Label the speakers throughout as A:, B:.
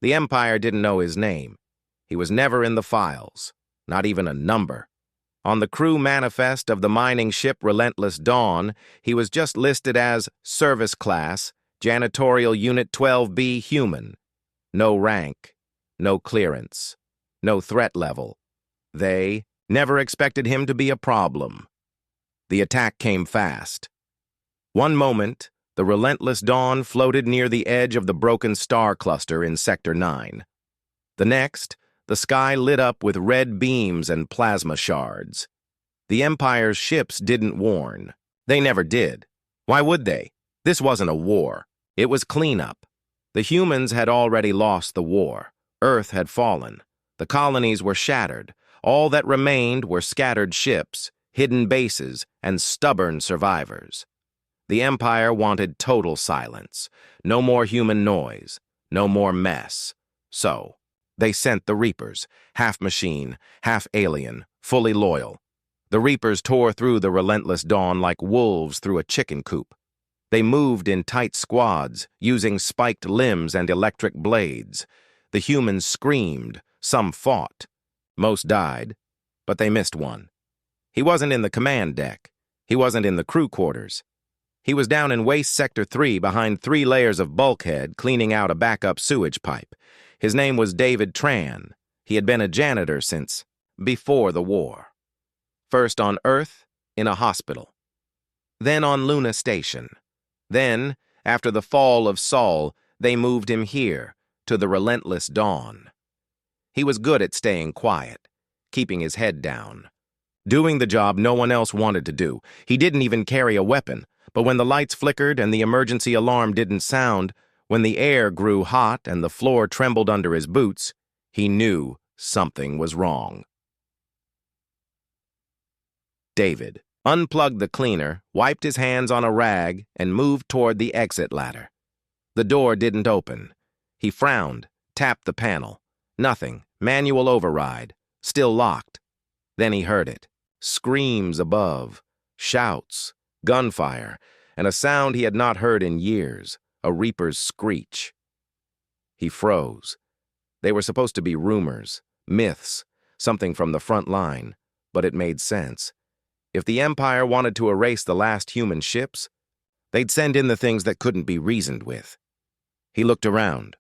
A: The Empire didn't know his name. He was never in the files, not even a number. On the crew manifest of the mining ship Relentless Dawn, he was just listed as Service Class, Janitorial Unit 12B Human. No rank, no clearance, no threat level. They never expected him to be a problem. The attack came fast. One moment, the Relentless Dawn floated near the edge of the broken star cluster in Sector 9. The next, the sky lit up with red beams and plasma shards. The Empire's ships didn't warn. They never did. Why would they? This wasn't a war. It was cleanup. The humans had already lost the war. Earth had fallen. The colonies were shattered. All that remained were scattered ships, hidden bases, and stubborn survivors. The Empire wanted total silence. No more human noise. No more mess. So, they sent the Reapers, half machine, half alien, fully loyal. The Reapers tore through the Relentless Dawn like wolves through a chicken coop. They moved in tight squads, using spiked limbs and electric blades. The humans screamed, some fought. Most died, but they missed one. He wasn't in the command deck. He wasn't in the crew quarters. He was down in Waste Sector 3 behind 3 layers of bulkhead, cleaning out a backup sewage pipe. His name was David Tran. He had been a janitor since before the war. First on Earth, in a hospital. Then on Luna Station. Then, after the fall of Sol, they moved him here, to the Relentless Dawn. He was good at staying quiet, keeping his head down. Doing the job no one else wanted to do. He didn't even carry a weapon, but when the lights flickered and the emergency alarm didn't sound, when the air grew hot and the floor trembled under his boots, he knew something was wrong. David unplugged the cleaner, wiped his hands on a rag, and moved toward the exit ladder. The door didn't open. He frowned, tapped the panel. Nothing. Manual override. Still locked. Then he heard it. Screams above. Shouts. Gunfire. And a sound he had not heard in years. A reaper's screech. He froze. They were supposed to be rumors, myths, something from the front line, but it made sense. If the Empire wanted to erase the last human ships, they'd send in the things that couldn't be reasoned with. He looked around.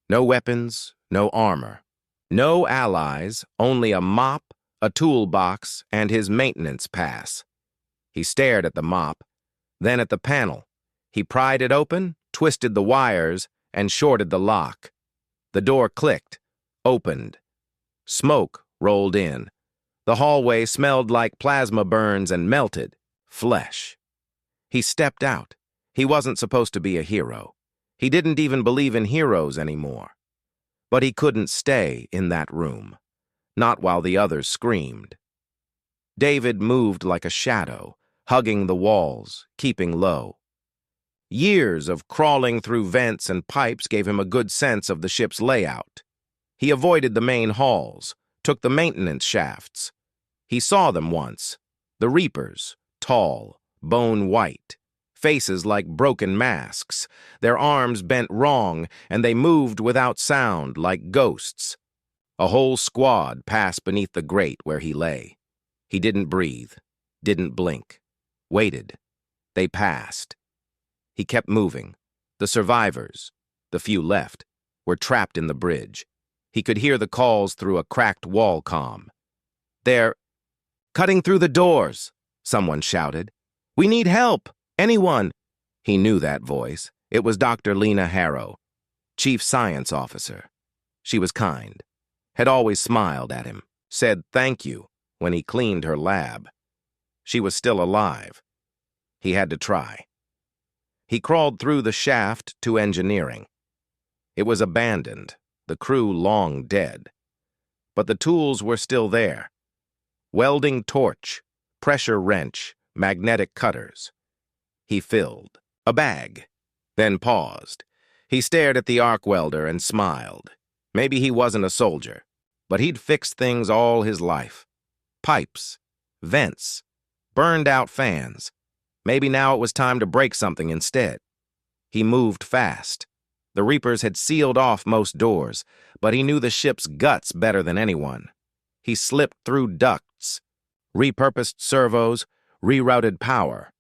A: No weapons, no armor. No allies, only a mop, a toolbox, and his maintenance pass. He stared at the mop, then at the panel. He pried it open, twisted the wires, and shorted the lock. The door clicked, opened. Smoke rolled in. The hallway smelled like plasma burns and melted flesh. He stepped out. He wasn't supposed to be a hero. He didn't even believe in heroes anymore. But he couldn't stay in that room. Not while the others screamed. David moved like a shadow, hugging the walls, keeping low. Years of crawling through vents and pipes gave him a good sense of the ship's layout. He avoided the main halls, took the maintenance shafts. He saw them once. The Reapers, tall, bone-white, faces like broken masks, their arms bent wrong, and they moved without sound like ghosts. A whole squad passed beneath the grate where he lay. He didn't breathe, didn't blink, waited. They passed. He kept moving. The survivors, the few left, were trapped in the bridge. He could hear the calls through a cracked wall comm. "They're cutting through the doors," someone shouted. "We need help! Anyone!" He knew that voice. It was Dr. Lena Harrow, Chief Science Officer. She was kind, had always smiled at him, said thank you when he cleaned her lab. She was still alive. He had to try. He crawled through the shaft to engineering. It was abandoned, the crew long dead. But the tools were still there. Welding torch, pressure wrench, magnetic cutters. He filled a bag, then paused. He stared at the arc welder and smiled. Maybe he wasn't a soldier, but he'd fixed things all his life. Pipes, vents, burned out fans. Maybe now it was time to break something instead. He moved fast. The Reapers had sealed off most doors, but he knew the ship's guts better than anyone. He slipped through ducts, repurposed servos, rerouted power.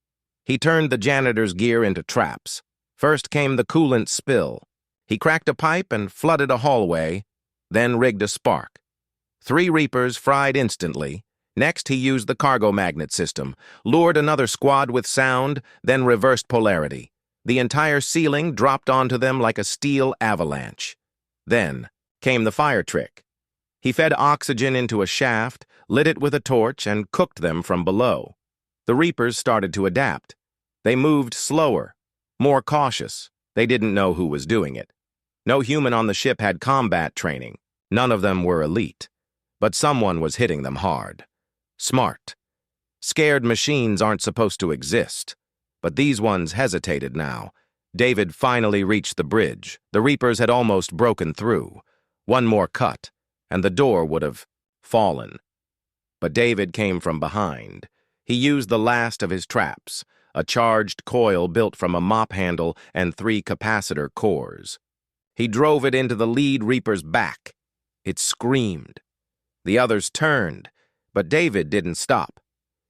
A: He turned the janitor's gear into traps. First came the coolant spill. He cracked a pipe and flooded a hallway, then rigged a spark. 3 Reapers fried instantly. Next, he used the cargo magnet system, lured another squad with sound, then reversed polarity. The entire ceiling dropped onto them like a steel avalanche. Then came the fire trick. He fed oxygen into a shaft, lit it with a torch, and cooked them from below. The Reapers started to adapt. They moved slower, more cautious. They didn't know who was doing it. No human on the ship had combat training. None of them were elite. But someone was hitting them hard. Smart. Scared machines aren't supposed to exist. But these ones hesitated now. David finally reached the bridge. The Reapers had almost broken through. One more cut, and the door would have fallen. But David came from behind. He used the last of his traps, a charged coil built from a mop handle and 3 capacitor cores. He drove it into the lead Reaper's back. It screamed. The others turned, but David didn't stop.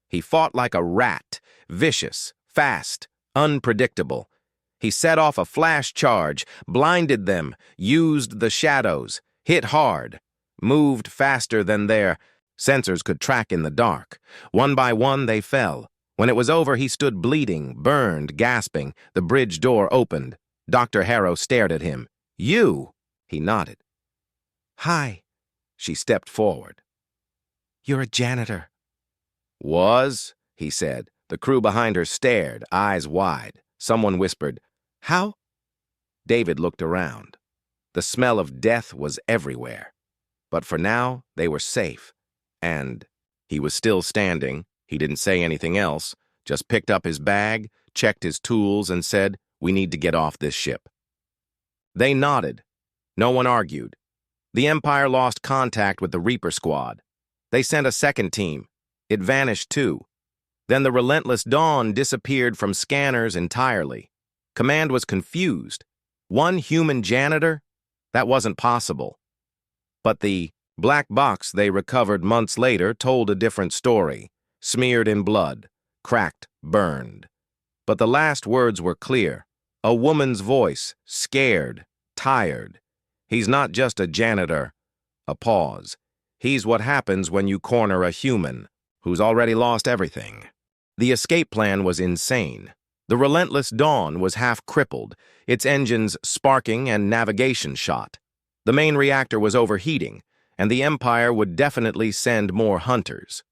A: He fought like a rat, vicious, fast, unpredictable. He set off a flash charge, blinded them, used the shadows, hit hard, moved faster than their sensors could track in the dark. One by one, they fell. When it was over, he stood bleeding, burned, gasping. The bridge door opened. Dr. Harrow stared at him. "You?" He nodded. "Hi." She stepped forward. "You're a janitor." "Was?" he said. The crew behind her stared, eyes wide. Someone whispered, "How?" David looked around. The smell of death was everywhere. But for now, they were safe. And he was still standing. He didn't say anything else, just picked up his bag, checked his tools, and said, "We need to get off this ship." They nodded. No one argued. The Empire lost contact with the Reaper squad. They sent a second team. It vanished too. Then the relentless Dawn disappeared from scanners entirely. Command was confused. One human janitor? That wasn't possible. But the black box they recovered months later told a different story, smeared in blood, cracked, burned. But the last words were clear. A woman's voice, scared, tired. "He's not just a janitor." A pause. "He's what happens when you corner a human who's already lost everything." The escape plan was insane. The relentless Dawn was half crippled, its engines sparking and navigation shot. The main reactor was overheating, and the Empire would definitely send more hunters.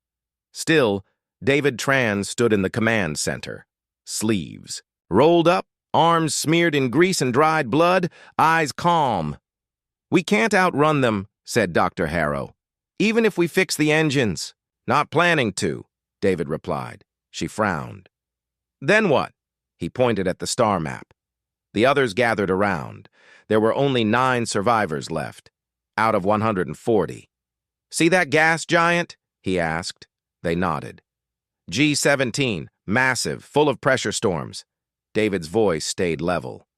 A: Still, David Tran stood in the command center. Sleeves rolled up, arms smeared in grease and dried blood, eyes calm. "We can't outrun them," said Dr. Harrow. "Even if we fix the engines." "Not planning to," David replied. She frowned. "Then what?" He pointed at the star map. The others gathered around. There were only 9 survivors left, out of 140. "See that gas giant?" he asked. They nodded. "G-17, massive, full of pressure storms." David's voice stayed level.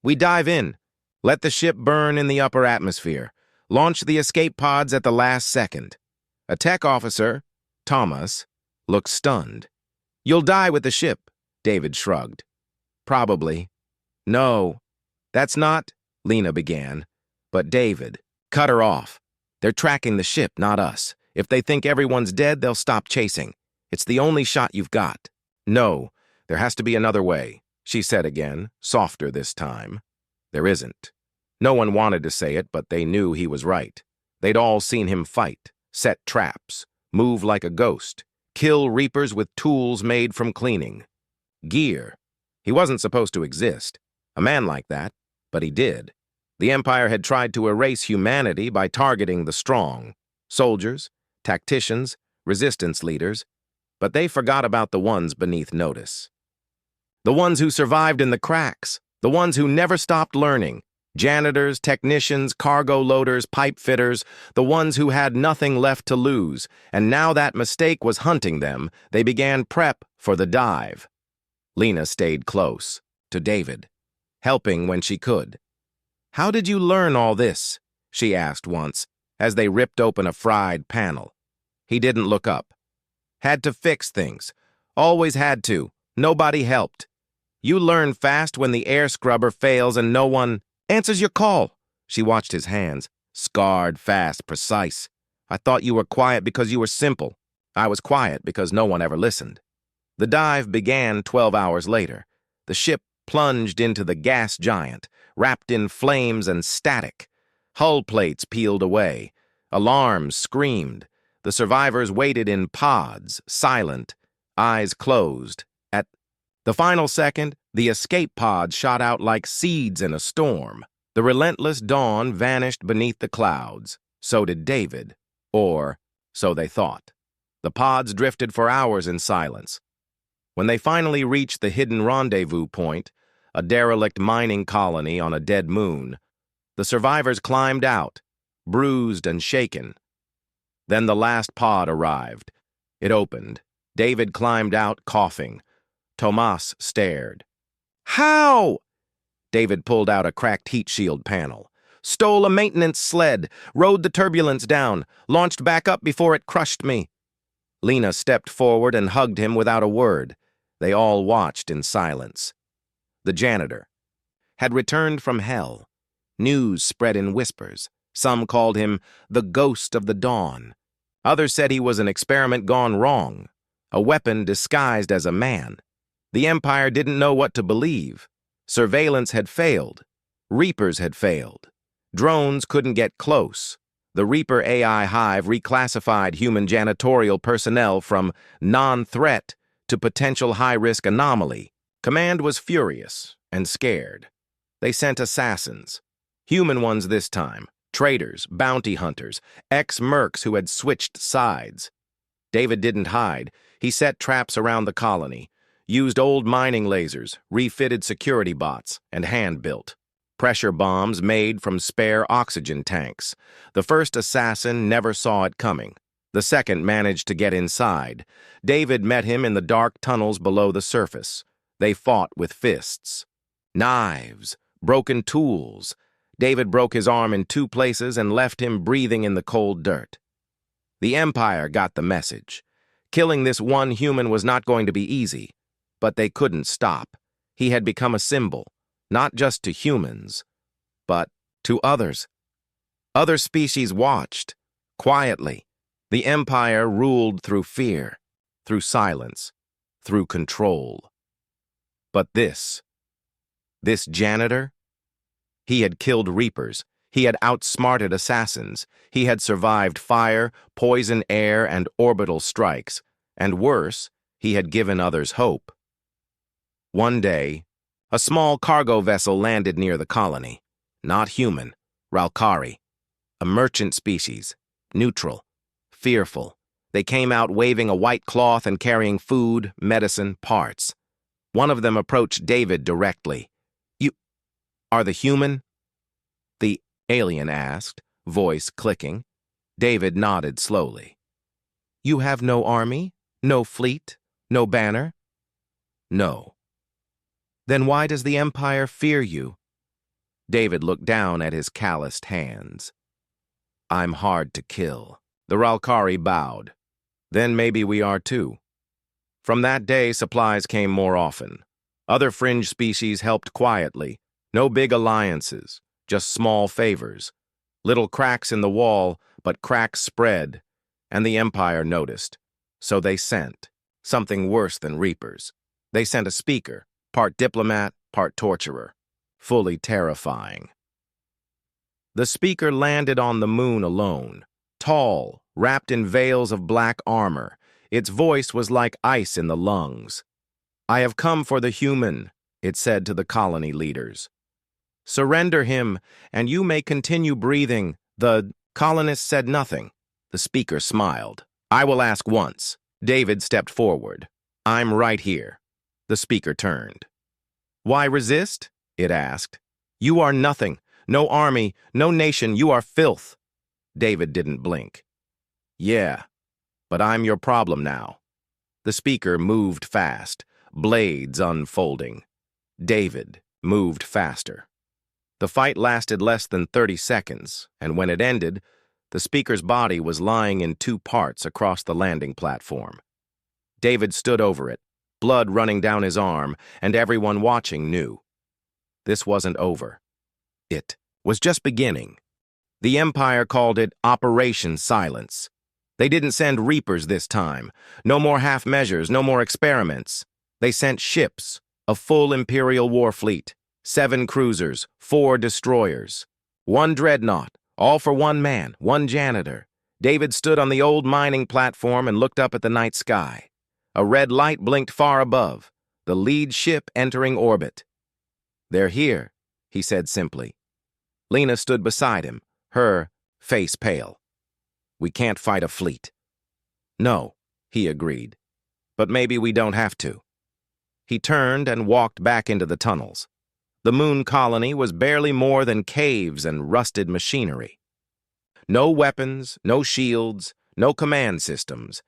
A: "We dive in. Let the ship burn in the upper atmosphere. Launch the escape pods at the last second." A tech officer, Thomas, looked stunned. "You'll die with the ship," David shrugged. "Probably." "No, that's not," Lena began. But David cut her off. "They're tracking the ship, not us. If they think everyone's dead, they'll stop chasing. It's the only shot you've got." "No, there has to be another way," she said again, softer this time. "There isn't." No one wanted to say it, but they knew he was right. They'd all seen him fight, set traps, move like a ghost, kill Reapers with tools made from cleaning. Gear. He wasn't supposed to exist. A man like that, but he did. The Empire had tried to erase humanity by targeting the strong. Soldiers, tacticians, resistance leaders. But they forgot about the ones beneath notice. The ones who survived in the cracks. The ones who never stopped learning. Janitors, technicians, cargo loaders, pipe fitters, the ones who had nothing left to lose, and now that mistake was hunting them, they began prep for the dive. Lena stayed close, to David, helping when she could. "How did you learn all this?" she asked once, as they ripped open a fried panel. He didn't look up. "Had to fix things. Always had to. Nobody helped. You learn fast when the air scrubber fails and no one answers your call." She watched his hands, scarred, fast, precise. "I thought you were quiet because you were simple. I was quiet because no one ever listened." The dive began 12 hours later. The ship plunged into the gas giant, wrapped in flames and static. Hull plates peeled away. Alarms screamed. The survivors waited in pods, silent, eyes closed. At the final second, the escape pods shot out like seeds in a storm. The relentless dawn vanished beneath the clouds. So did David, or so they thought. The pods drifted for hours in silence. When they finally reached the hidden rendezvous point, a derelict mining colony on a dead moon, the survivors climbed out, bruised and shaken. Then the last pod arrived. It opened. David climbed out, coughing. Tomas stared. "How?" David pulled out a cracked heat shield panel. "Stole a maintenance sled, rode the turbulence down, launched back up before it crushed me." Lena stepped forward and hugged him without a word. They all watched in silence. The janitor had returned from hell. News spread in whispers. Some called him the ghost of the dawn. Others said he was an experiment gone wrong, a weapon disguised as a man. The Empire didn't know what to believe. Surveillance had failed. Reapers had failed. Drones couldn't get close. The Reaper AI hive reclassified human janitorial personnel from non-threat to potential high-risk anomaly. Command was furious and scared. They sent assassins. Human ones this time. Traitors, bounty hunters, ex-mercs who had switched sides. David didn't hide. He set traps around the colony, used old mining lasers, refitted security bots, and hand-built. Pressure bombs made from spare oxygen tanks. The first assassin never saw it coming. The second managed to get inside. David met him in the dark tunnels below the surface. They fought with fists. Knives, broken tools. David broke his arm in 2 places and left him breathing in the cold dirt. The Empire got the message. Killing this one human was not going to be easy, but they couldn't stop. He had become a symbol, not just to humans, but to others. Other species watched, quietly. The Empire ruled through fear, through silence, through control. But this janitor, he had killed Reapers. He had outsmarted assassins. He had survived fire, poison air, and orbital strikes. And worse, he had given others hope. One day, a small cargo vessel landed near the colony. Not human, Ralkari. A merchant species, neutral, fearful. They came out waving a white cloth and carrying food, medicine, parts. One of them approached David directly. "You are the human?" The alien asked, voice clicking. David nodded slowly. "You have no army? No fleet? No banner?" "No." "Then why does the Empire fear you?" David looked down at his calloused hands. "I'm hard to kill." The Ralkari bowed. "Then maybe we are too." From that day, supplies came more often. Other fringe species helped quietly. No big alliances, just small favors. Little cracks in the wall, but cracks spread, and the Empire noticed. So they sent something worse than Reapers. They sent a speaker, part diplomat, part torturer, fully terrifying. The speaker landed on the moon alone, tall, wrapped in veils of black armor. Its voice was like ice in the lungs. "I have come for the human," it said to the colony leaders. "Surrender him, and you may continue breathing." The colonists said nothing. The speaker smiled. "I will ask once." David stepped forward. "I'm right here." The speaker turned. "Why resist?" it asked. "You are nothing. No army, no nation. You are filth." David didn't blink. "Yeah, but I'm your problem now." The speaker moved fast, blades unfolding. David moved faster. The fight lasted less than 30 seconds, and when it ended, the speaker's body was lying in two parts across the landing platform. David stood over it, blood running down his arm, and everyone watching knew. This wasn't over. It was just beginning. The Empire called it Operation Silence. They didn't send Reapers this time. No more half measures, no more experiments. They sent ships, a full Imperial war fleet, 7 cruisers, 4 destroyers, 1 dreadnought, all for one man, one janitor. David stood on the old mining platform and looked up at the night sky. A red light blinked far above, the lead ship entering orbit. "They're here," he said simply. Lena stood beside him, her face pale. "We can't fight a fleet." "No," he agreed, "but maybe we don't have to." He turned and walked back into the tunnels. The moon colony was barely more than caves and rusted machinery. No weapons, no shields, no command systems,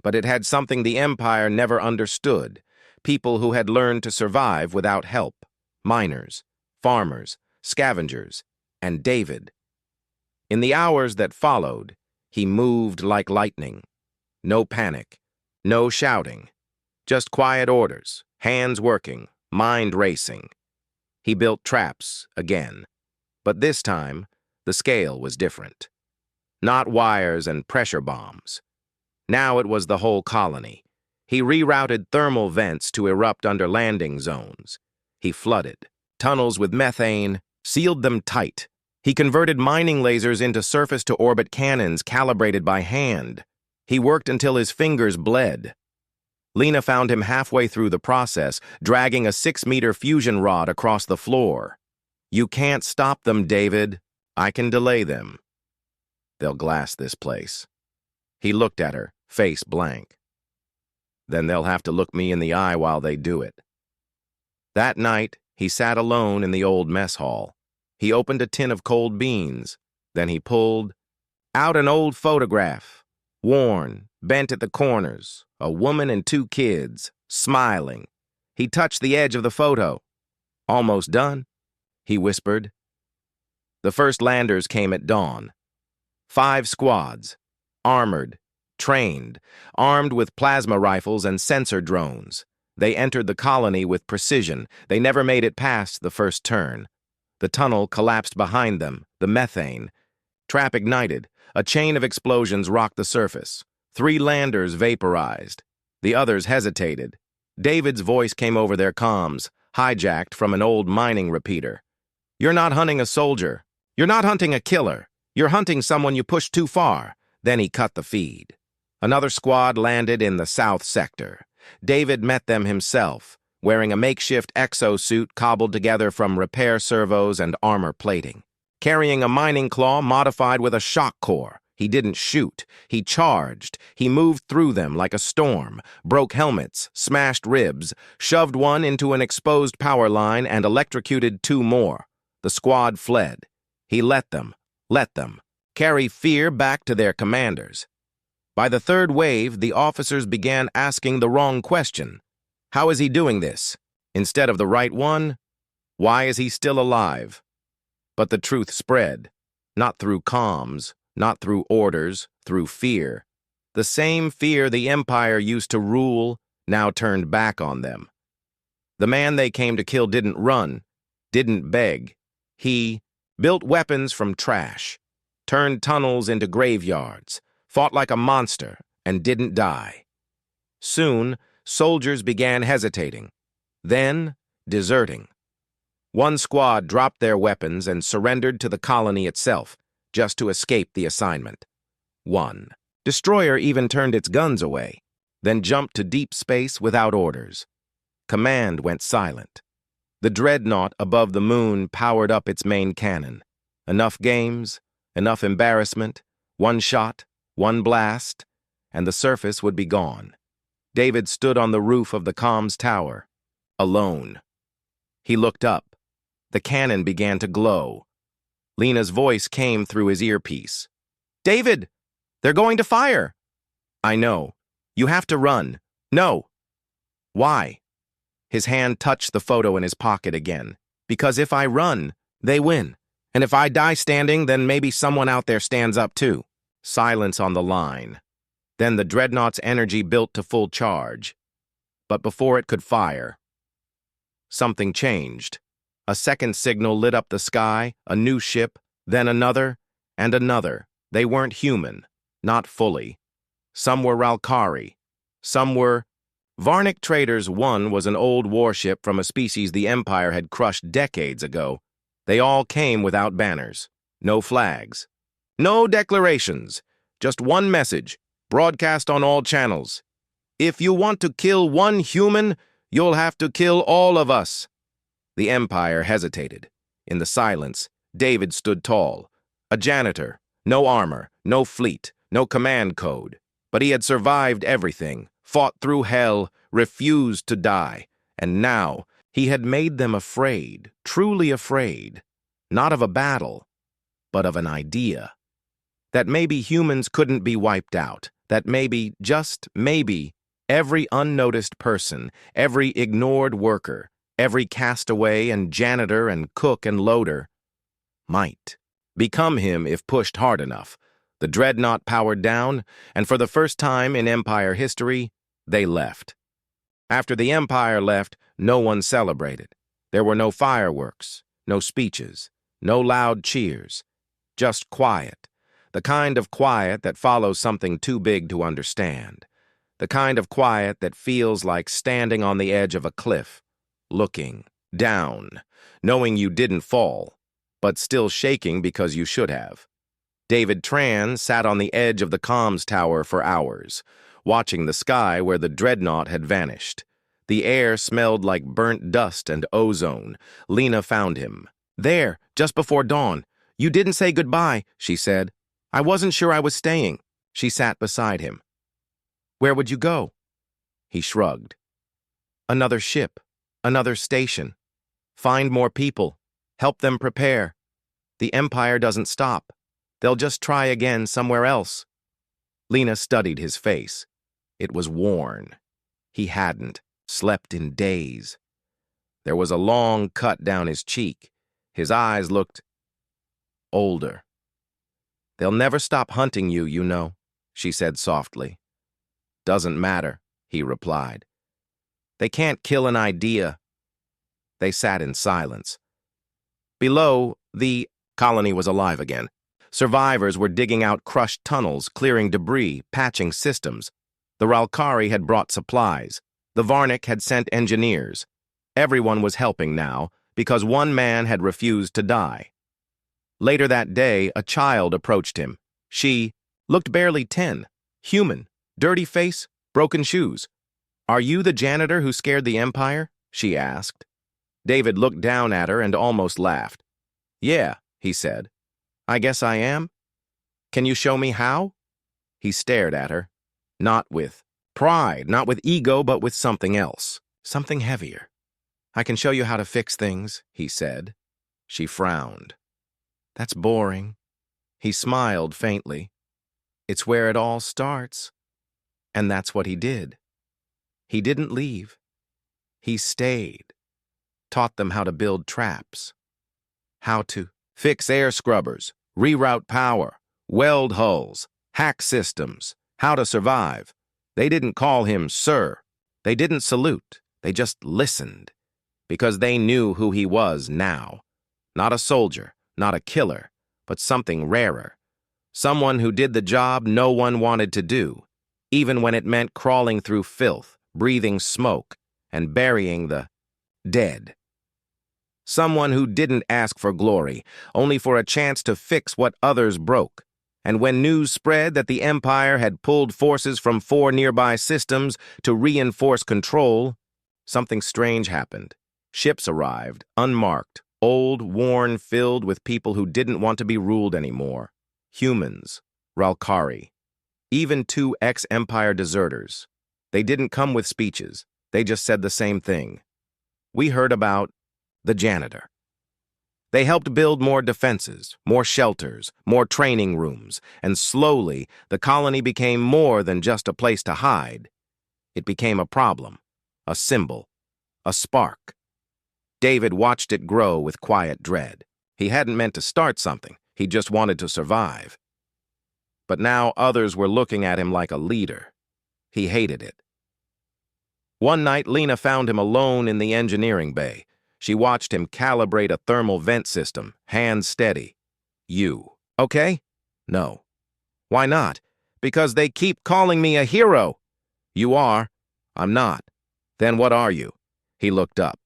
A: but it had something the Empire never understood: people who had learned to survive without help. Miners, farmers, scavengers, and David. In the hours that followed, he moved like lightning. No panic, no shouting, just quiet orders, hands working, mind racing. He built traps again, but this time, the scale was different. Not wires and pressure bombs. Now it was the whole colony. He rerouted thermal vents to erupt under landing zones. He flooded tunnels with methane, sealed them tight. He converted mining lasers into surface-to-orbit cannons calibrated by hand. He worked until his fingers bled. Lena found him halfway through the process, dragging a 6-meter fusion rod across the floor. "You can't stop them, David. I can delay them. They'll glass this place." He looked at her, face blank. "Then they'll have to look me in the eye while they do it." That night, he sat alone in the old mess hall. He opened a tin of cold beans. Then he pulled out an old photograph, worn, bent at the corners, a woman and 2 kids, smiling. He touched the edge of the photo. "Almost done," he whispered. The first landers came at dawn. 5 squads, armored, trained, armed with plasma rifles and sensor drones. They entered the colony with precision. They never made it past the first turn. The tunnel collapsed behind them, the methane. Trap ignited. A chain of explosions rocked the surface. 3 landers vaporized. The others hesitated. David's voice came over their comms, hijacked from an old mining repeater. "You're not hunting a soldier. You're not hunting a killer. You're hunting someone you pushed too far." Then he cut the feed. Another squad landed in the south sector. David met them himself, wearing a makeshift exosuit cobbled together from repair servos and armor plating. Carrying a mining claw modified with a shock core. He didn't shoot. He charged. He moved through them like a storm, broke helmets, smashed ribs, shoved one into an exposed power line, and electrocuted 2 more. The squad fled. He let them carry fear back to their commanders. By the 3rd wave, the officers began asking the wrong question. How is he doing this? Instead of the right one, why is he still alive? But the truth spread, not through comms, not through orders, through fear. The same fear the Empire used to rule now turned back on them. The man they came to kill didn't run, didn't beg. He built weapons from trash, turned tunnels into graveyards, fought like a monster, and didn't die. Soon, soldiers began hesitating, then deserting. One squad dropped their weapons and surrendered to the colony itself, just to escape the assignment. One destroyer even turned its guns away, then jumped to deep space without orders. Command went silent. The dreadnought above the moon powered up its main cannon. Enough games, enough embarrassment, 1 shot, 1 blast, and the surface would be gone. David stood on the roof of the comms tower, alone. He looked up. The cannon began to glow. Lena's voice came through his earpiece. "David, they're going to fire." "I know. You have to run." "No." "Why?" His hand touched the photo in his pocket again. "Because if I run, They win. And if I die standing, then maybe someone out there stands up too. Silence on the line. Then the dreadnought's energy built to full charge. But before it could fire, something changed. A second signal lit up the sky, a new ship, then another, and another. They weren't human, not fully. Some were Ralkari. Some were... Varnic Traders 1 was an old warship from a species the Empire had crushed decades ago. They all came without banners, no flags, no declarations, just one message, broadcast on all channels. If you want to kill one human, you'll have to kill all of us. The Empire hesitated. In the silence, David stood tall. A janitor, no armor, no fleet, no command code. But he had survived everything, fought through hell, refused to die. And now, he had made them afraid, truly afraid. Not of a battle, but of an idea. That maybe humans couldn't be wiped out. That maybe, just maybe, every unnoticed person, every ignored worker, every castaway and janitor and cook and loader might become him if pushed hard enough. The dreadnought powered down, and for the first time in Empire history, they left. After the Empire left, no one celebrated. There were no fireworks, no speeches, no loud cheers, just quiet. The kind of quiet that follows something too big to understand. The kind of quiet that feels like standing on the edge of a cliff, looking down, knowing you didn't fall, but still shaking because you should have. David Tran sat on the edge of the comms tower for hours, watching the sky where the dreadnought had vanished. The air smelled like burnt dust and ozone. Lena found him. There, just before dawn. You didn't say goodbye, she said. I wasn't sure I was staying. She sat beside him. Where would you go? He shrugged. Another ship, another station. Find more people. Help them prepare. The Empire doesn't stop. They'll just try again somewhere else. Lena studied his face. It was worn. He hadn't slept in days. There was a long cut down his cheek. His eyes looked older. They'll never stop hunting you, you know, she said softly. Doesn't matter, he replied. They can't kill an idea. They sat in silence. Below, the colony was alive again. Survivors were digging out crushed tunnels, clearing debris, patching systems. The Ralkari had brought supplies. The Varnic had sent engineers. Everyone was helping now, because one man had refused to die. Later that day, a child approached him. She looked barely 10, human, dirty face, broken shoes. Are you the janitor who scared the Empire? She asked. David looked down at her and almost laughed. Yeah, he said. I guess I am. Can you show me how? He stared at her. Not with pride, not with ego, but with something else. Something heavier. I can show you how to fix things, he said. She frowned. That's boring. He smiled faintly. It's where it all starts. And that's what he did. He didn't leave. He stayed. Taught them how to build traps. How to fix air scrubbers, reroute power, weld hulls, hack systems, how to survive. They didn't call him sir. They didn't salute. They just listened. Because they knew who he was now. Not a soldier, not a killer, but something rarer. Someone who did the job no one wanted to do, even when it meant crawling through filth, breathing smoke, and burying the dead. Someone who didn't ask for glory, only for a chance to fix what others broke. And when news spread that the Empire had pulled forces from 4 nearby systems to reinforce control, something strange happened. Ships arrived, unmarked, old, worn, filled with people who didn't want to be ruled anymore. Humans, Ralkari, even 2 ex-Empire deserters. They didn't come with speeches. They just said the same thing. We heard about the janitor. They helped build more defenses, more shelters, more training rooms, and slowly the colony became more than just a place to hide. It became a problem, a symbol, a spark. David watched it grow with quiet dread. He hadn't meant to start something. He just wanted to survive. But now others were looking at him like a leader. He hated it. One night, Lena found him alone in the engineering bay. She watched him calibrate a thermal vent system, hands steady. You. Okay? No. Why not? Because they keep calling me a hero. You are. I'm not. Then what are you? He looked up.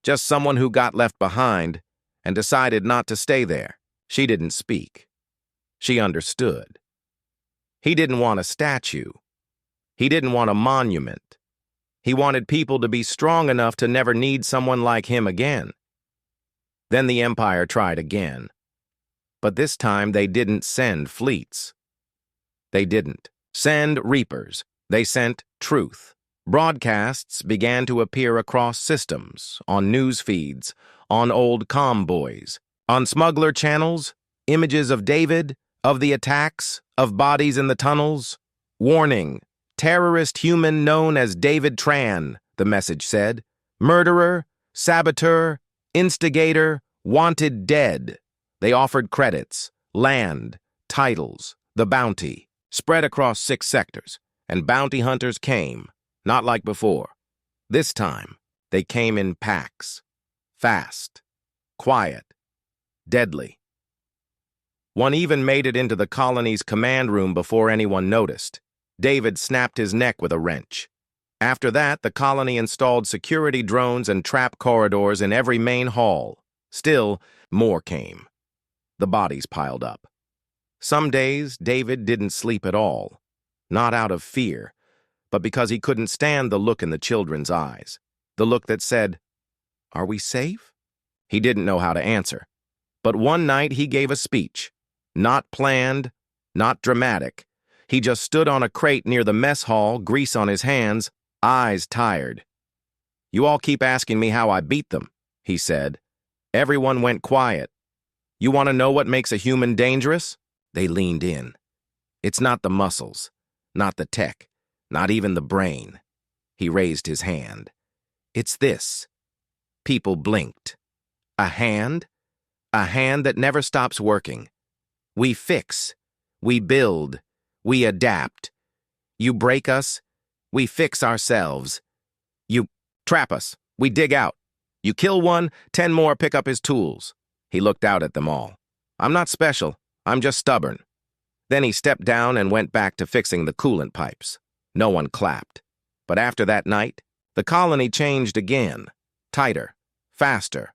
A: Just someone who got left behind and decided not to stay there. She didn't speak. She understood. He didn't want a statue. He didn't want a monument. He wanted people to be strong enough to never need someone like him again. Then the Empire tried again. But this time they didn't send fleets. They didn't send reapers. They sent truth. Broadcasts began to appear across systems, on news feeds, on old comm buoys, on smuggler channels, images of David, of the attacks, of bodies in the tunnels. Warning, terrorist human known as David Tran, the message said. Murderer, saboteur, instigator, wanted dead. They offered credits, land, titles, the bounty, spread across 6 sectors, and bounty hunters came, not like before. This time, they came in packs. Fast, quiet, deadly. One even made it into the colony's command room before anyone noticed. David snapped his neck with a wrench. After that, the colony installed security drones and trap corridors in every main hall. Still, more came. The bodies piled up. Some days, David didn't sleep at all. Not out of fear, but because he couldn't stand the look in the children's eyes. The look that said, "Are we safe?" He didn't know how to answer. But one night he gave a speech. Not planned, not dramatic. He just stood on a crate near the mess hall, grease on his hands, eyes tired. "You all keep asking me how I beat them," he said. Everyone went quiet. "You want to know what makes a human dangerous?" They leaned in. "It's not the muscles, not the tech, not even the brain." He raised his hand. "It's this." People blinked. A hand? A hand that never stops working. We fix. We build. We adapt. You break us, we fix ourselves. You trap us, we dig out. You kill one, 10 more pick up his tools. He looked out at them all. "I'm not special, I'm just stubborn." Then he stepped down and went back to fixing the coolant pipes. No one clapped. But after that night, the colony changed again. Tighter, faster,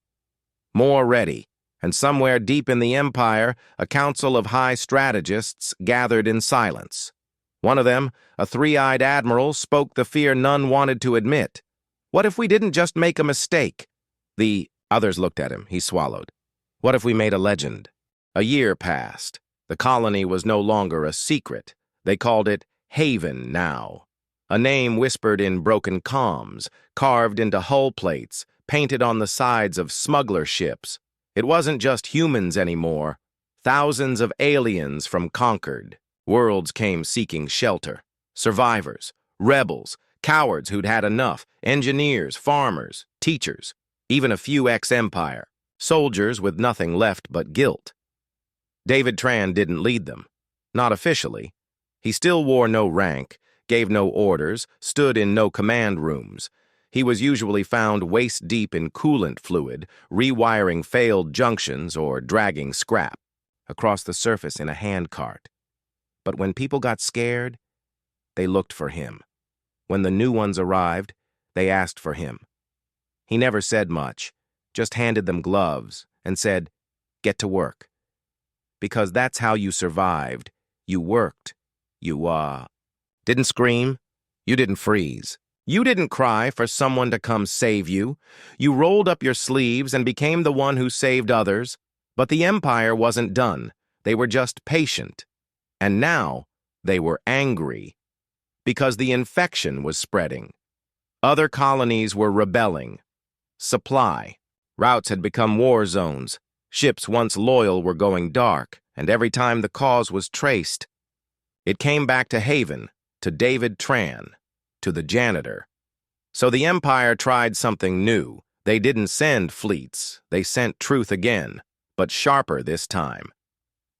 A: more ready. And somewhere deep in the Empire, a council of high strategists gathered in silence. One of them, a 3-eyed admiral, spoke the fear none wanted to admit. "What if we didn't just make a mistake?" The others looked at him. He swallowed. "What if we made a legend?" A year passed. The colony was no longer a secret. They called it Haven now. A name whispered in broken comms, carved into hull plates, painted on the sides of smuggler ships. It wasn't just humans anymore. Thousands of aliens from conquered worlds came seeking shelter. Survivors, rebels, cowards who'd had enough, engineers, farmers, teachers, even a few ex-Empire, soldiers with nothing left but guilt. David Tran didn't lead them. Not officially. He still wore no rank, gave no orders, stood in no command rooms. He was usually found waist-deep in coolant fluid, rewiring failed junctions or dragging scrap across the surface in a handcart. But when people got scared, they looked for him. When the new ones arrived, they asked for him. He never said much, just handed them gloves and said, "Get to work." Because that's how you survived. You worked. You, didn't scream. You didn't freeze. You didn't cry for someone to come save you. You rolled up your sleeves and became the one who saved others. But the Empire wasn't done. They were just patient. And now they were angry. Because the infection was spreading. Other colonies were rebelling. Supply. Routes had become war zones. Ships once loyal were going dark, and every time the cause was traced, it came back to Haven, to David Tran, to the Janitor. So the Empire tried something new. They didn't send fleets. They sent truth again. but sharper this time.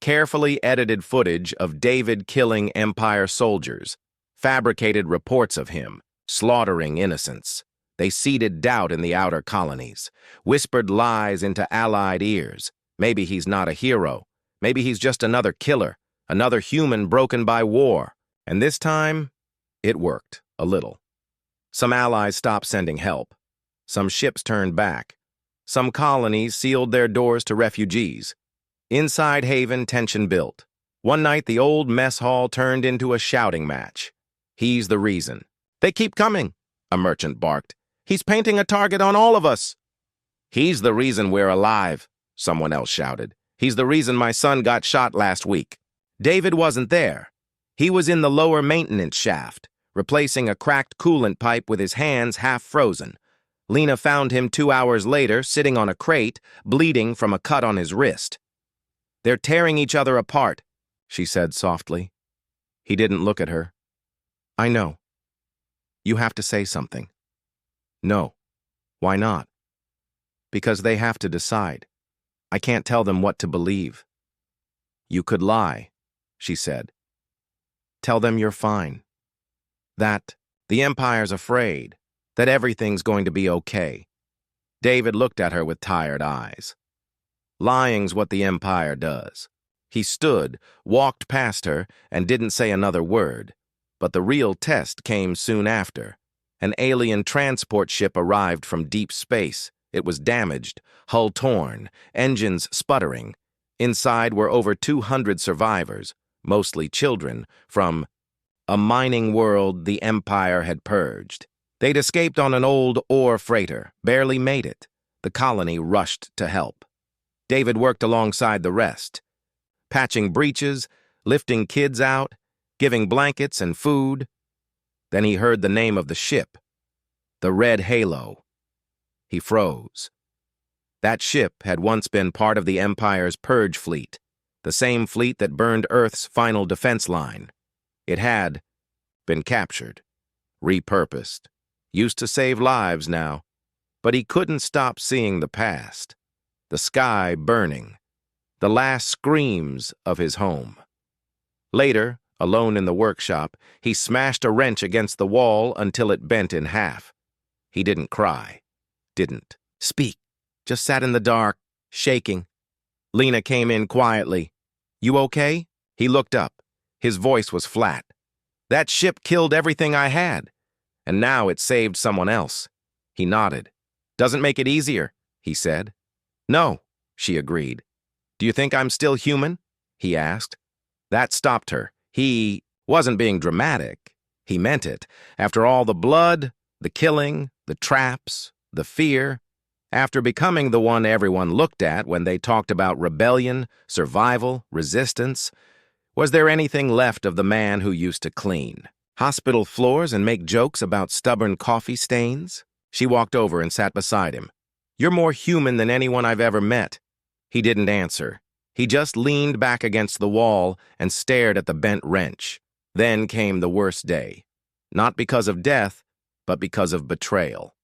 A: Carefully edited footage of David killing Empire soldiers, fabricated reports of him, slaughtering innocents. They seeded doubt in the outer colonies, whispered lies into allied ears. Maybe he's not a hero. Maybe he's just another killer, another human broken by war. And this time, it worked, a little. Some allies stopped sending help. Some ships turned back. Some colonies sealed their doors to refugees. Inside Haven, tension built. One night, the old mess hall turned into a shouting match. He's the reason. "They keep coming," a merchant barked. "He's painting a target on all of us." "He's the reason we're alive," someone else shouted. "He's the reason my son got shot last week." David wasn't there. He was in the lower maintenance shaft, replacing a cracked coolant pipe with his hands half frozen. Lena found him 2 hours later, sitting on a crate, bleeding from a cut on his wrist. "They're tearing each other apart," she said softly. He didn't look at her. "I know. You have to say something." "No." "Why not?" "Because they have to decide. I can't tell them what to believe." "You could lie," she said. "Tell them you're fine. That the Empire's afraid, that everything's going to be okay." David looked at her with tired eyes. Lying's what the Empire does. He stood, walked past her, and didn't say another word. But the real test came soon after. An alien transport ship arrived from deep space. It was damaged, hull torn, engines sputtering. Inside were over 200 survivors, mostly children, from a mining world the Empire had purged. They'd escaped on an old ore freighter, barely made it. The colony rushed to help. David worked alongside the rest, patching breaches, lifting kids out, giving blankets and food. Then he heard the name of the ship, the Red Halo. He froze. That ship had once been part of the Empire's purge fleet, the same fleet that burned Earth's final defense line. It had been captured, repurposed, used to save lives now. But he couldn't stop seeing the past. The sky burning, the last screams of his home. Later, alone in the workshop, he smashed a wrench against the wall until it bent in half. He didn't cry, didn't speak, just sat in the dark, shaking. Lena came in quietly. "You okay?" He looked up. His voice was flat. "That ship killed everything I had, and now it saved someone else." He nodded. "Doesn't make it easier," he said. "No," she agreed. "Do you think I'm still human?" he asked. That stopped her. He wasn't being dramatic. He meant it. After all the blood, the killing, the traps, the fear, after becoming the one everyone looked at when they talked about rebellion, survival, resistance, was there anything left of the man who used to clean hospital floors and make jokes about stubborn coffee stains? She walked over and sat beside him. "You're more human than anyone I've ever met." He didn't answer. He just leaned back against the wall and stared at the bent wrench. Then came the worst day. Not because of death, but because of betrayal.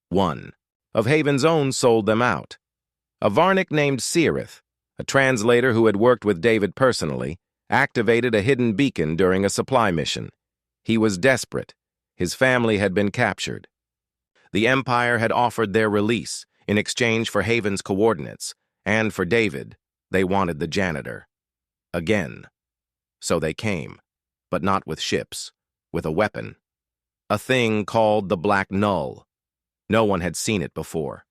A: 1. Of Haven's own sold them out. A Varnick named Seerith, a translator who had worked with David personally, activated a hidden beacon during a supply mission. He was desperate. His family had been captured. The Empire had offered their release in exchange for Haven's coordinates, and for David, they wanted the Janitor. Again. So they came, but not with ships, with a weapon. A thing called the Black Null. No one had seen it before.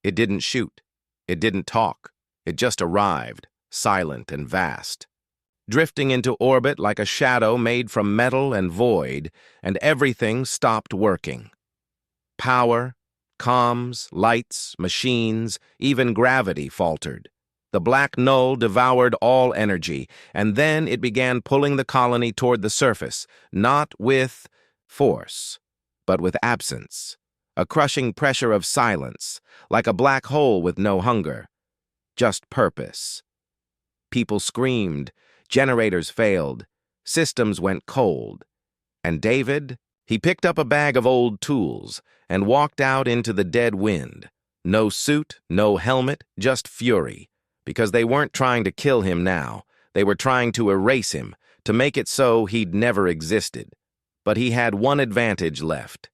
A: It didn't shoot. It didn't talk. It just arrived, silent and vast, drifting into orbit like a shadow made from metal and void, and everything stopped working. Power, comms, lights, machines, even gravity faltered. The Black Null devoured all energy, and then it began pulling the colony toward the surface, not with force, but with absence, a crushing pressure of silence, like a black hole with no hunger, just purpose. People screamed, generators failed, systems went cold, and David, he picked up a bag of old tools and walked out into the dead wind, No suit, no helmet, just fury. Because they weren't trying to kill him now. They were trying to erase him, to make it so he'd never existed. But he had one advantage left.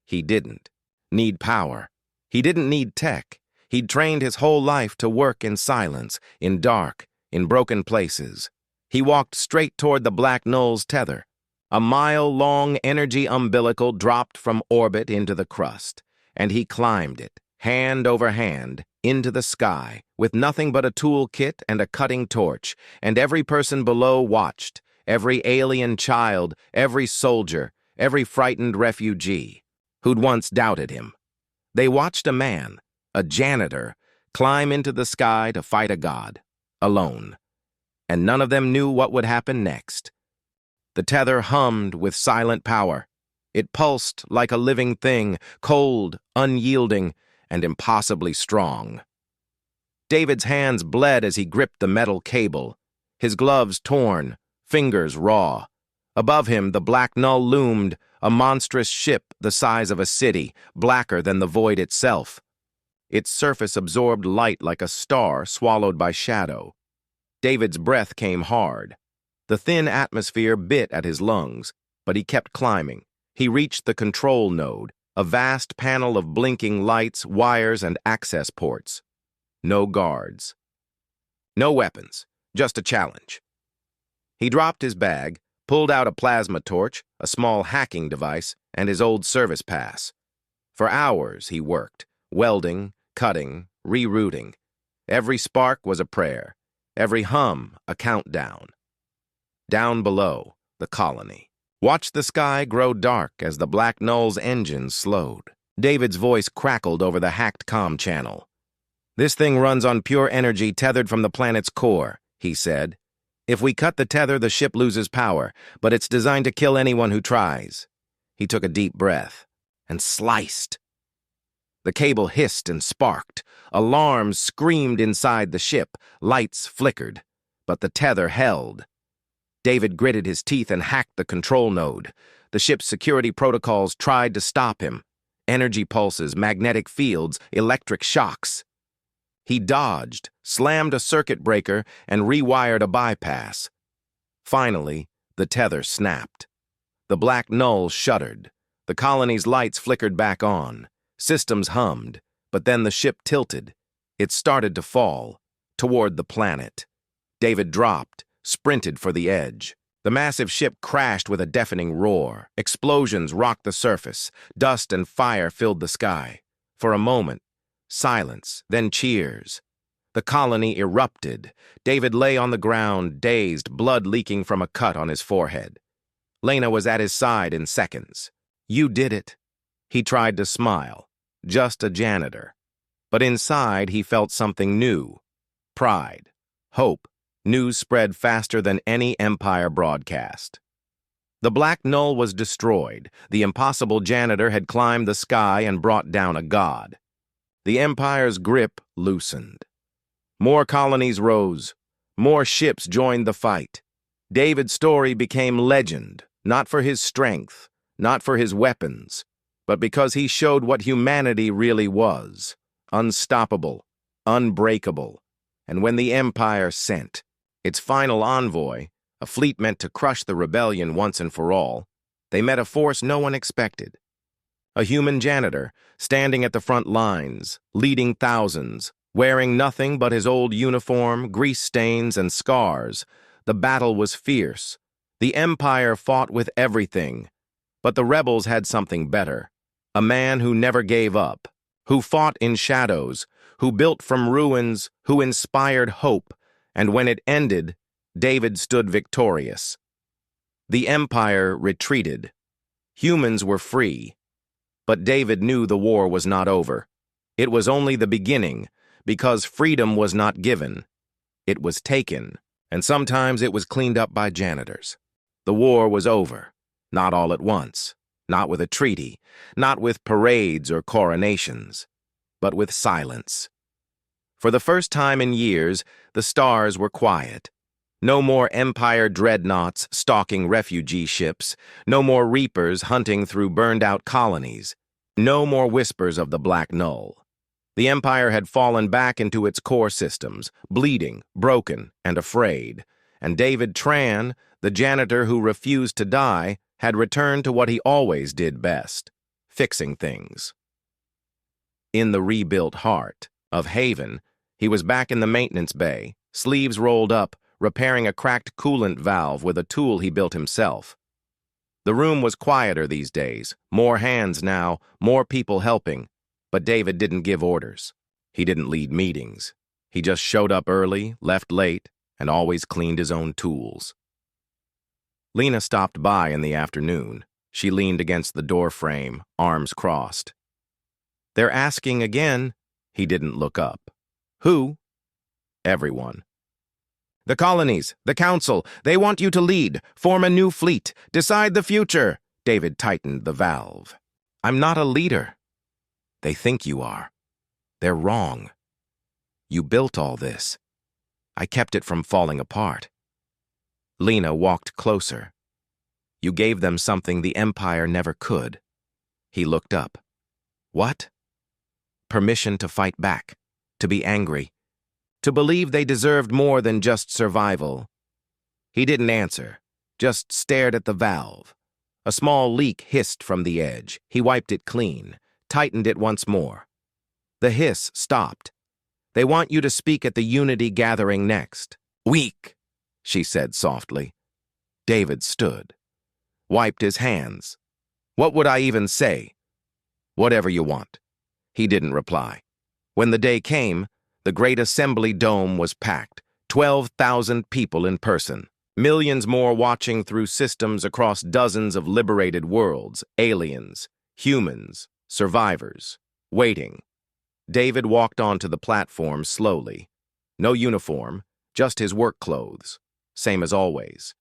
A: He didn't need power. He didn't need tech. He'd trained his whole life to work in silence, in dark, in broken places. He walked straight toward the Black Knoll's tether. A mile-long energy umbilical dropped from orbit into the crust, and he climbed it, hand over hand, into the sky, with nothing but a tool kit and a cutting torch, and every person below watched, every alien child, every soldier, every frightened refugee, who'd once doubted him. They watched a man, a janitor, climb into the sky to fight a god, alone. And none of them knew what would happen next. The tether hummed with silent power. It pulsed like a living thing, cold, unyielding, and impossibly strong. David's hands bled as he gripped the metal cable, his gloves torn, fingers raw. Above him, the Black Knoll loomed, a monstrous ship the size of a city, blacker than the void itself. Its surface absorbed light like a star swallowed by shadow. David's breath came hard. The thin atmosphere bit at his lungs, but he kept climbing. He reached the control node, a vast panel of blinking lights, wires, and access ports. No guards. No weapons, just a challenge. He dropped his bag, pulled out a plasma torch, a small hacking device, and his old service pass. For hours he worked, welding, cutting, rerouting. Every spark was a prayer, every hum a countdown. Down below, the colony. Watched the sky grow dark as the Black Knoll's engines slowed. David's voice crackled over the hacked comm channel. "This thing runs on pure energy tethered from the planet's core," he said. "If we cut the tether, the ship loses power, but it's designed to kill anyone who tries." He took a deep breath and sliced. The cable hissed and sparked. Alarms screamed inside the ship. Lights flickered, but the tether held. David gritted his teeth and hacked the control node. The ship's security protocols tried to stop him. Energy pulses, magnetic fields, electric shocks. He dodged, slammed a circuit breaker, and rewired a bypass. Finally, the tether snapped. The Black Knoll shuddered. The colony's lights flickered back on. Systems hummed, but then the ship tilted. It started to fall, toward the planet. David dropped, sprinted for the edge. The massive ship crashed with a deafening roar. Explosions rocked the surface. Dust and fire filled the sky. For a moment, silence, then cheers. The colony erupted. David lay on the ground, dazed, blood leaking from a cut on his forehead. Lena was at his side in seconds. "You did it." He tried to smile. Just a janitor. But inside he felt something new. Pride. Hope. News spread faster than any Empire broadcast. The Black Knoll was destroyed. The impossible janitor had climbed the sky and brought down a god. The Empire's grip loosened. More colonies rose. More ships joined the fight. David's story became legend, not for his strength, not for his weapons, but because he showed what humanity really was. Unstoppable, unbreakable. And when the Empire sent its final envoy, a fleet meant to crush the rebellion once and for all, they met a force no one expected. A human janitor, standing at the front lines, leading thousands, wearing nothing but his old uniform, grease stains, and scars. The battle was fierce. The Empire fought with everything, but the rebels had something better. A man who never gave up, who fought in shadows, who built from ruins, who inspired hope, and when it ended, David stood victorious. The Empire retreated. Humans were free. But David knew the war was not over. It was only the beginning, because freedom was not given. It was taken, and sometimes it was cleaned up by janitors. The war was over, not all at once, not with a treaty, not with parades or coronations, but with silence. For the first time in years, the stars were quiet. No more Empire dreadnoughts stalking refugee ships, no more reapers hunting through burned-out colonies, no more whispers of the Black Knoll. The Empire had fallen back into its core systems, bleeding, broken, and afraid. And David Tran, the janitor who refused to die, had returned to what he always did best, fixing things. In the rebuilt heart of Haven, he was back in the maintenance bay, sleeves rolled up, repairing a cracked coolant valve with a tool he built himself. The room was quieter these days, more hands now, more people helping, but David didn't give orders. He didn't lead meetings. He just showed up early, left late, and always cleaned his own tools. Lena stopped by in the afternoon. She leaned against the door frame, arms crossed. "They're asking again." He didn't look up. "Who?" "Everyone." "The colonies, the council, they want you to lead, form a new fleet, decide the future." David tightened the valve. "I'm not a leader." "They think you are. They're wrong. You built all this. I kept it from falling apart." Lena walked closer. "You gave them something the Empire never could." He looked up. "What?" "Permission to fight back, to be angry, to believe they deserved more than just survival." He didn't answer, just stared at the valve. A small leak hissed from the edge. He wiped it clean, tightened it once more. The hiss stopped. "They want you to speak at the Unity gathering next." "Weak," she said softly. David stood, wiped his hands. "What would I even say?" "Whatever you want." He didn't reply. When the day came, the Great Assembly Dome was packed, 12,000 people in person, millions more watching through systems across dozens of liberated worlds, aliens, humans, survivors, waiting. David walked onto the platform slowly. No uniform, just his work clothes, same as always.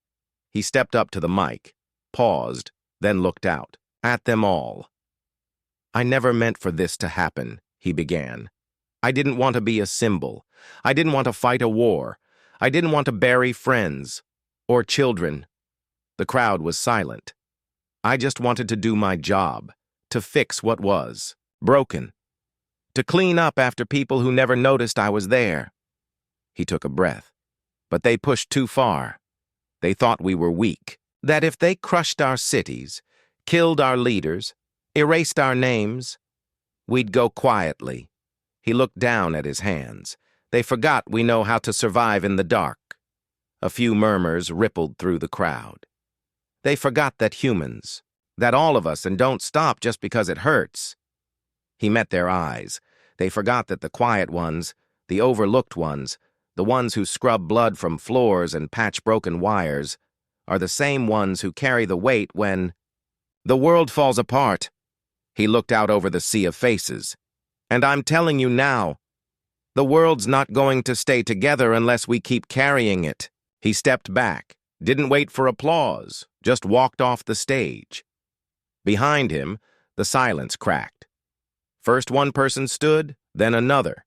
A: He stepped up to the mic, paused, then looked out, at them all. "I never meant for this to happen," he began. "I didn't want to be a symbol. I didn't want to fight a war. I didn't want to bury friends or children." The crowd was silent. "I just wanted to do my job, to fix what was broken, to clean up after people who never noticed I was there." He took a breath. "But they pushed too far. They thought we were weak, that if they crushed our cities, killed our leaders, erased our names, we'd go quietly." He looked down at his hands. "They forgot we know how to survive in the dark." A few murmurs rippled through the crowd. "They forgot that humans, that all of us, and don't stop just because it hurts." He met their eyes. They forgot that the quiet ones, the overlooked ones, the ones who scrub blood from floors and patch broken wires, are the same ones who carry the weight when the world falls apart. He looked out over the sea of faces. "And I'm telling you now, the world's not going to stay together unless we keep carrying it." He stepped back, didn't wait for applause, just walked off the stage. Behind him, the silence cracked. First one person stood, then another.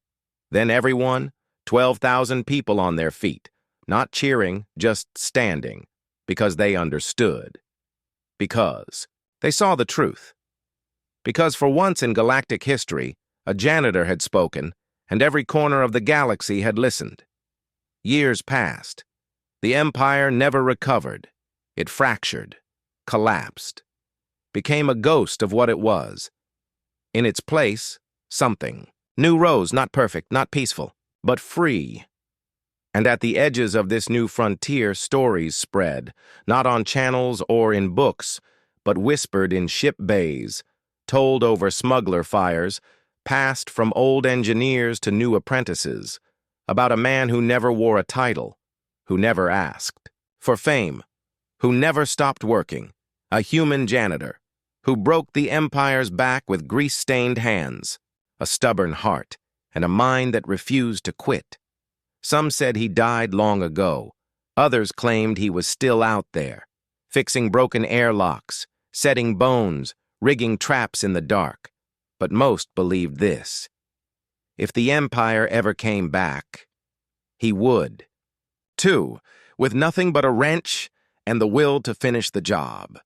A: Then everyone, 12,000 people on their feet, not cheering, just standing, because they understood. Because they saw the truth. Because for once in galactic history, a janitor had spoken, and every corner of the galaxy had listened. Years passed. The Empire never recovered. It fractured, collapsed, became a ghost of what it was. In its place, something new rose, not perfect, not peaceful, but free. And at the edges of this new frontier, stories spread, not on channels or in books, but whispered in ship bays, told over smuggler fires, passed from old engineers to new apprentices, about a man who never wore a title, who never asked for fame, who never stopped working, a human janitor, who broke the Empire's back with grease-stained hands, a stubborn heart, and a mind that refused to quit. Some said he died long ago. Others claimed he was still out there, fixing broken airlocks, setting bones, rigging traps in the dark. But most believed this: if the Empire ever came back, he would. Too, with nothing but a wrench and the will to finish the job.